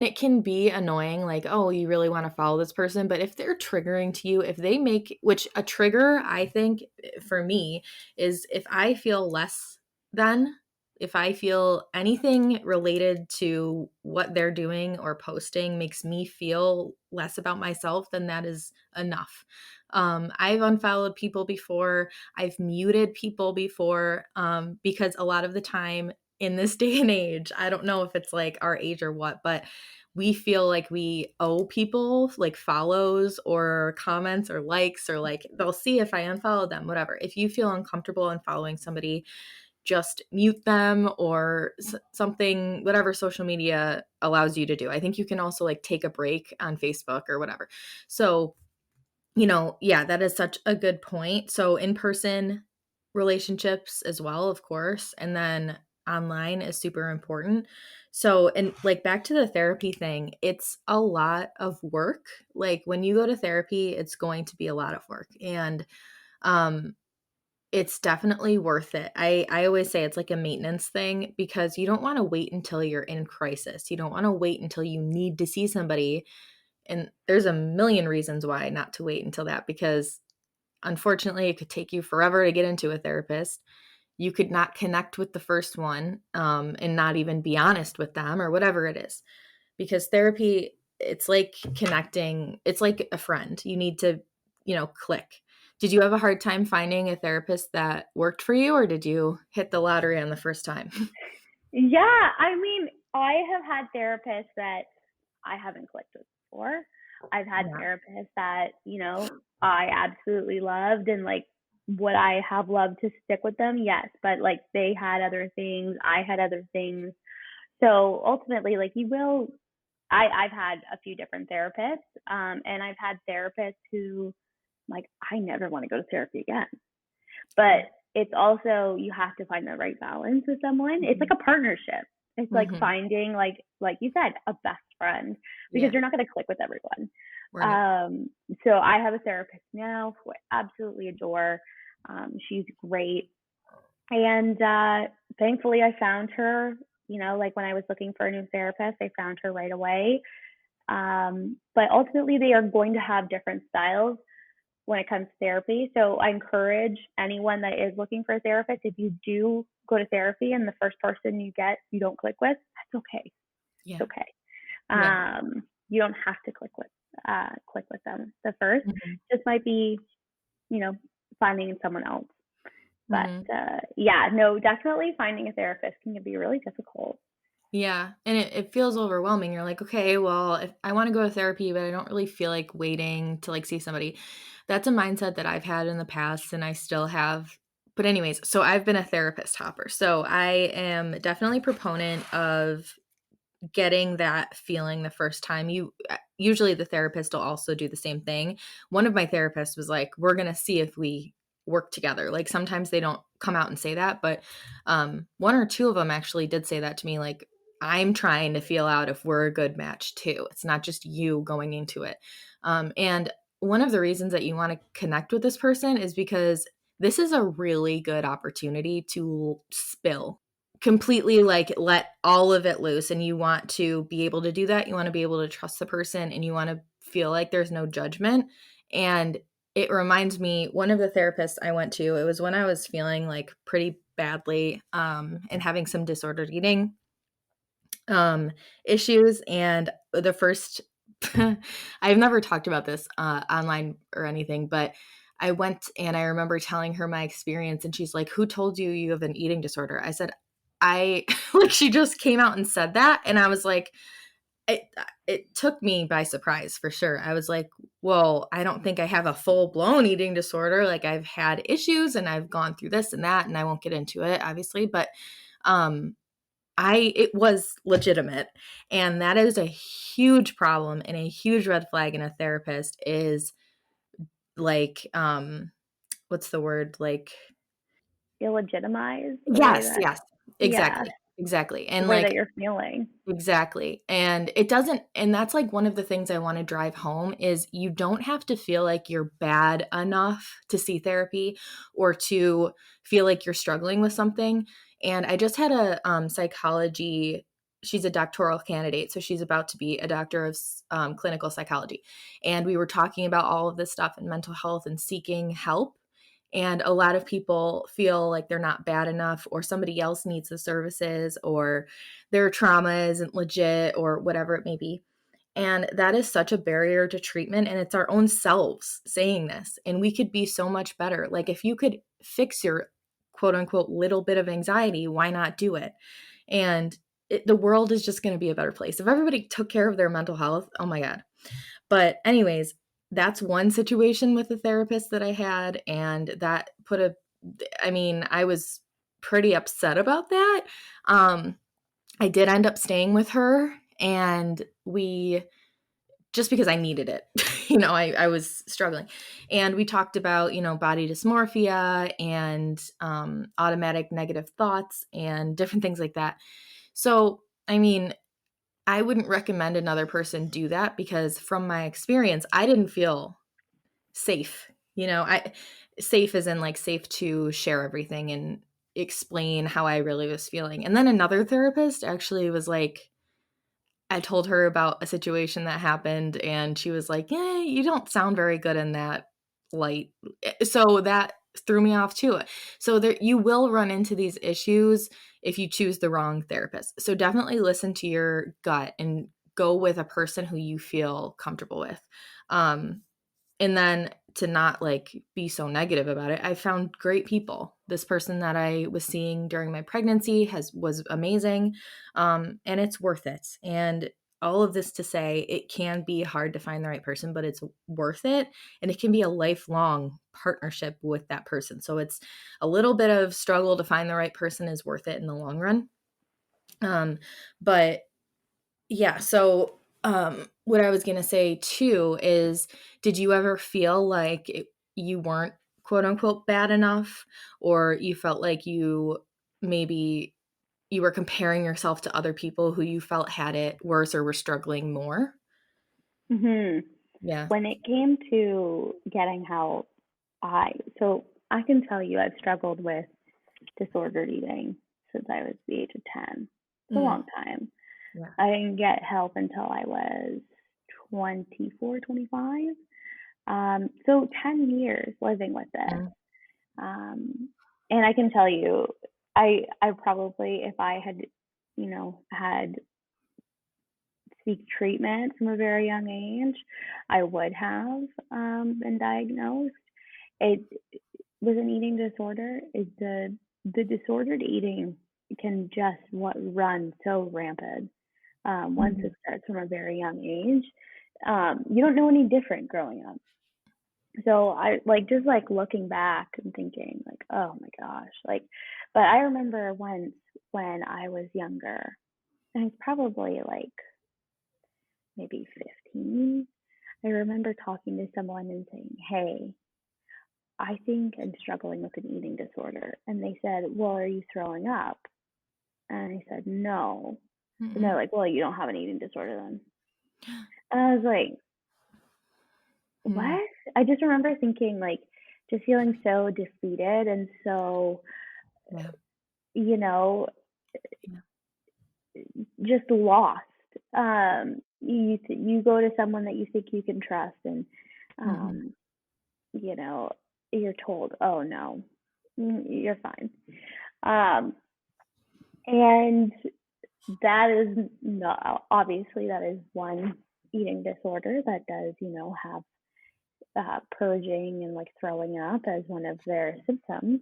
It can be annoying, like, oh, you really want to follow this person, but if they're triggering to you, if they make, which a trigger, I think for me is if I feel less than, if I feel anything related to what they're doing or posting makes me feel less about myself, then that is enough. I've unfollowed people before, I've muted people before, because a lot of the time in this day and age, I don't know if it's like our age or what, but we feel like we owe people like follows or comments or likes, or like they'll see if I unfollow them, whatever. If you feel uncomfortable in following somebody, just mute them or something, whatever social media allows you to do. I think you can also like take a break on Facebook or whatever. So, yeah, that is such a good point. So in-person relationships as well, of course, and then online is super important. So, and like back to the therapy thing, it's a lot of work. Like when you go to therapy, it's going to be a lot of work, and um it's definitely worth it. I always say it's like a maintenance thing because you don't want to wait until you're in crisis. You don't want to wait until you need to see somebody, and there's a million reasons why not to wait until that, because unfortunately, it could take you forever to get into a therapist. You could not connect with the first one, and not even be honest with them or whatever it is. Because therapy, it's like connecting, it's like a friend. You need to, click. Did you have a hard time finding a therapist that worked for you, or did you hit the lottery on the first time? Yeah, I mean, I have had therapists that I haven't clicked with before. I've had Yeah. therapists that, I absolutely loved and like would I have loved to stick with them? Yes, but like they had other things, I had other things. So ultimately, like I've had a few different therapists, and I've had therapists who like I never want to go to therapy again. But it's also you have to find the right balance with someone. It's like a partnership. It's like Mm-hmm. finding like you said, a best friend because Yeah. you're not going to click with everyone. Right. So I have a therapist now who I absolutely adore. She's great. And thankfully I found her, like when I was looking for a new therapist, I found her right away. But ultimately they are going to have different styles when it comes to therapy. So I encourage anyone that is looking for a therapist, if you do go to therapy and the first person you get you don't click with, that's okay. Yeah. It's okay. Yeah. You don't have to click with them. The first Mm-hmm. just might be, you know, finding someone else. But Mm-hmm. yeah, no, definitely finding a therapist can be really difficult. Yeah, and it feels overwhelming. You're like, okay, well, if I want to go to therapy, but I don't really feel like waiting to like see somebody. That's a mindset that I've had in the past and I still have. But anyways, so I've been a therapist hopper. So I am definitely proponent of getting that feeling the first time. Usually the therapist will also do the same thing. One of my therapists was like, we're going to see if we work together. Like sometimes they don't come out and say that, but one or two of them actually did say that to me, like, I'm trying to feel out if we're a good match too. It's not just you going into it. And one of the reasons that you want to connect with this person is because this is a really good opportunity to spill completely, like let all of it loose, and you want to be able to do that. You want to be able to trust the person, and you want to feel like there's no judgment. And it reminds me, one of the therapists I went to, it was when I was feeling like pretty badly, and having some disordered eating issues. And the first I've never talked about this online or anything, but I went and I remember telling her my experience, and she's like, who told you you have an eating disorder? I said, I like, she just came out and said that. And I was like, it, it took me by surprise for sure. I was like, well, I don't think I have a full blown eating disorder. Like I've had issues and I've gone through this and that, and I won't get into it, obviously, but um, it was legitimate. And that is a huge problem and a huge red flag in a therapist is like, what's the word? Like, Illegitimize the way yes, that, yes, yeah, exactly, exactly. the And way that like, you're feeling. exactly. And it doesn't, and that's like one of the things I want to drive home is you don't have to feel like you're bad enough to see therapy or to feel like you're struggling with something. And I just had a psychology she's a doctoral candidate, so she's about to be a doctor of clinical psychology. And we were talking about all of this stuff and mental health and seeking help. And a lot of people feel like they're not bad enough, or somebody else needs the services, or their trauma isn't legit, or whatever it may be. And that is such a barrier to treatment. And it's our own selves saying this. And we could be so much better. Like, if you could fix your quote unquote little bit of anxiety, why not do it? And the world is just going to be a better place. If everybody took care of their mental health, oh my God. But, anyways, that's one situation with a therapist that I had. And that I was pretty upset about that. I did end up staying with her, and just because I needed it, I was struggling. And we talked about, body dysmorphia and automatic negative thoughts and different things like that. So, I wouldn't recommend another person do that, because from my experience, I didn't feel safe. Safe as in like safe to share everything and explain how I really was feeling. And then another therapist actually was like, I told her about a situation that happened, and she was like, "Yeah, you don't sound very good in that light." So that threw me off too. So you will run into these issues if you choose the wrong therapist. So definitely listen to your gut and go with a person who you feel comfortable with. And then to not like be so negative about it, I found great people. This person that I was seeing during my pregnancy was amazing, and it's worth it. And all of this to say, it can be hard to find the right person, but it's worth it, and it can be a lifelong partnership with that person. So it's a little bit of struggle to find the right person is worth it in the long run. But yeah, so what I was going to say too is, did you ever feel like you weren't quote unquote bad enough, or you felt like maybe you were comparing yourself to other people who you felt had it worse or were struggling more? Mm-hmm. Yeah. When it came to getting help, so I can tell you I've struggled with disordered eating since I was the age of 10. It's a Mm, long time. yeah. I didn't get help until I was 24, 25. So 10 years living with this. Mm, And I can tell you, I probably, if I had, had seek treatment from a very young age, I would have been diagnosed. It with an eating disorder is the disordered eating can just run so rampant once mhm, it starts from a very young age. You don't know any different growing up. So I like just like looking back and thinking like, oh my gosh, like, but I remember once when I was younger, and it's probably like maybe 15. I remember talking to someone and saying, hey, I think I'm struggling with an eating disorder. And they said, well, are you throwing up? And I said, no. And they're mhm, like, well, you don't have an eating disorder then. And I was like, mm, what? I just remember thinking, like, just feeling so defeated and so, yeah. you know, Yeah. just lost. You go to someone that you think you can trust, and Mhm, um, you know, you're told, oh no, you're fine. Um, and that is not, obviously that is one eating disorder that does, have purging and like throwing up as one of their symptoms.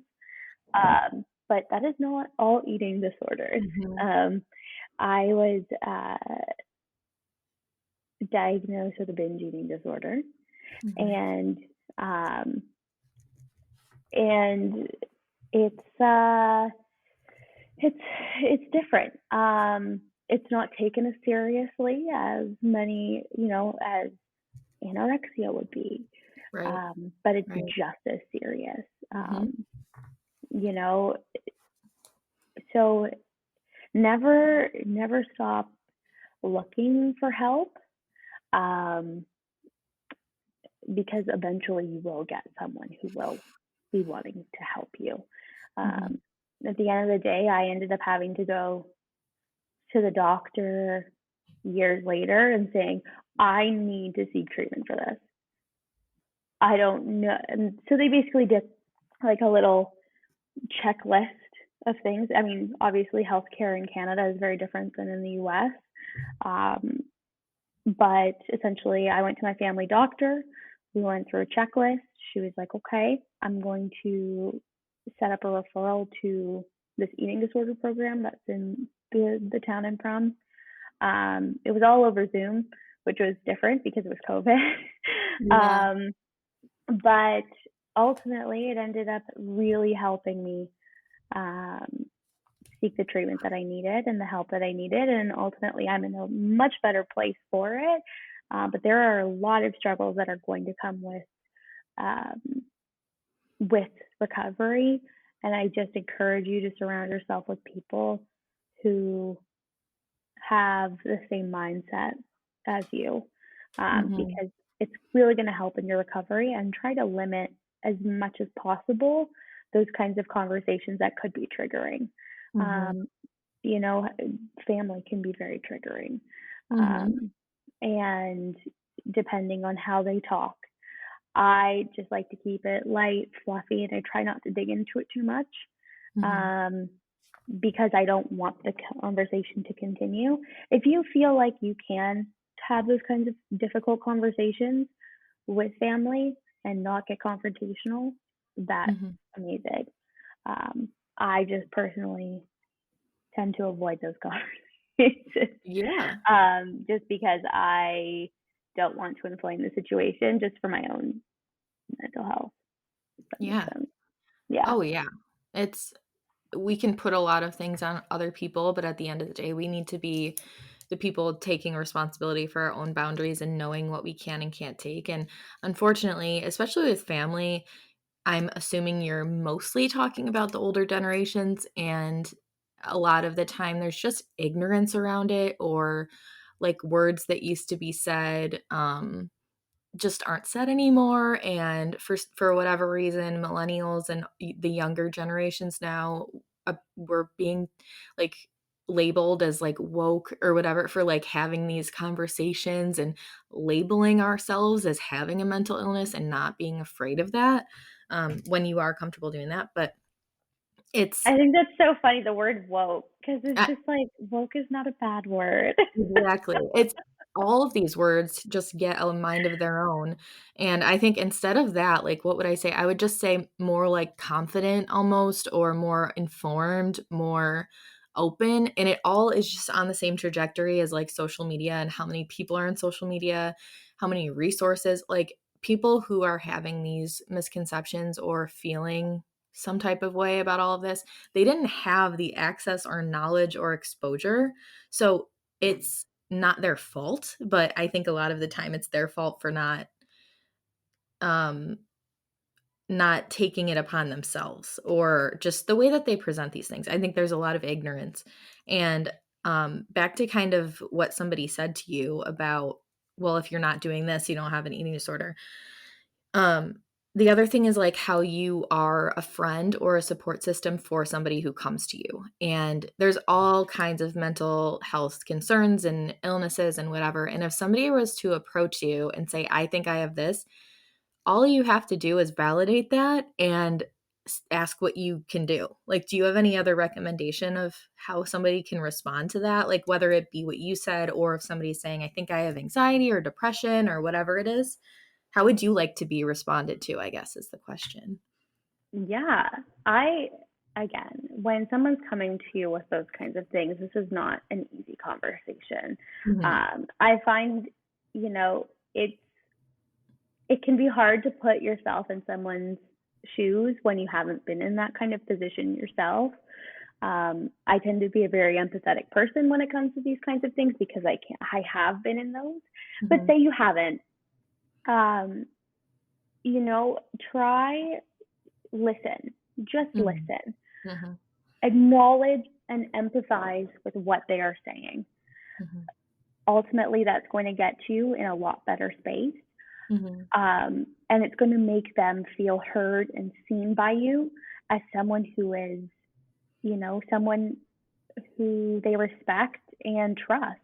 But that is not all eating disorders. mhm, Um, I was diagnosed with a binge eating disorder, mhm, and um, and it's uh, it's it's different. It's not taken as seriously as many, as anorexia would be, right, but it's right. just as serious. Mhm, You know, so never stop looking for help, um, because eventually you will get someone who will be wanting to help you. mhm, At the end of the day, I ended up having to go to the doctor years later and saying, I need to seek treatment for this. I don't know. And so they basically did like a little checklist of things. I mean, obviously, healthcare in Canada is very different than in the US. Um, but essentially, I went to my family doctor. We went through a checklist. She was like, okay, I'm going to set up a referral to this eating disorder program that's in the town I'm from. It was all over Zoom, which was different because it was COVID. Yeah. But ultimately, it ended up really helping me um, seek the treatment that I needed and the help that I needed. And ultimately, I'm in a much better place for it. But there are a lot of struggles that are going to come um, with recovery. And I just encourage you to surround yourself with people who have the same mindset as you, Mm-hmm. because it's really going to help in your recovery, and try to limit as much as possible those kinds of conversations that could be triggering. Mm-hmm. Um, you know, family can be very triggering. Mm-hmm. Um, and depending on how they talk, I just like to keep it light, fluffy, and I try not to dig into it too much, Mm-hmm. um, because I don't want the conversation to continue. If you feel like you can have those kinds of difficult conversations with family and not get confrontational, that's Mm-hmm. amazing. I just personally tend to avoid those conversations, Yeah. just because I don't want to inflame the situation just for my own mental health. If that makes Yeah. sense. Yeah. Oh, yeah. It's we can put a lot of things on other people, but at the end of the day, we need to be the people taking responsibility for our own boundaries and knowing what we can and can't take. And unfortunately, especially with family, I'm assuming you're mostly talking about the older generations, and a lot of the time there's just ignorance around it, or like words that used to be said just aren't said anymore. And for whatever reason, millennials and the younger generations now, we're being like labeled as like woke or whatever for like having these conversations and labeling ourselves as having a mental illness and not being afraid of that, when you are comfortable doing that. But it's I think that's so funny, the word woke, because it's I, just like, woke is not a bad word. exactly. It's all of these words just get a mind of their own. And I think instead of that, like, what would I say? I would just say more like confident almost, or more informed, more open. And it all is just on the same trajectory as like social media and how many people are on social media, how many resources, like people who are having these misconceptions or feeling some type of way about all of this, they didn't have the access or knowledge or exposure. So it's not their fault, but I think a lot of the time it's their fault for um not taking it upon themselves, or just the way that they present these things. I think there's a lot of ignorance. And back to kind of what somebody said to you about, well, if you're not doing this, you don't have an eating disorder. Um, the other thing is like how you are a friend or a support system for somebody who comes to you. And there's all kinds of mental health concerns and illnesses and whatever. And if somebody was to approach you and say, I think I have this, all you have to do is validate that and ask what you can do. Like, do you have any other recommendation of how somebody can respond to that? Like, whether it be what you said, or if somebody's saying, I think I have anxiety or depression or whatever it is, how would you like to be responded to, I guess is the question. Yeah. I, again, when someone's coming to you with those kinds of things, this is not an easy conversation. Mhm. I find, you know, it can be hard to put yourself in someone's shoes when you haven't been in that kind of position yourself. I tend to be a very empathetic person when it comes to these kinds of things, because I have been in those. But Mhm. say you haven't, um, you know, try listen, just Mhm. listen, Mhm. acknowledge and empathize with what they are saying. Mhm. Ultimately, that's going to get you in a lot better space. Mhm. And it's going to make them feel heard and seen by you as someone who is, you know, someone who they respect and trust.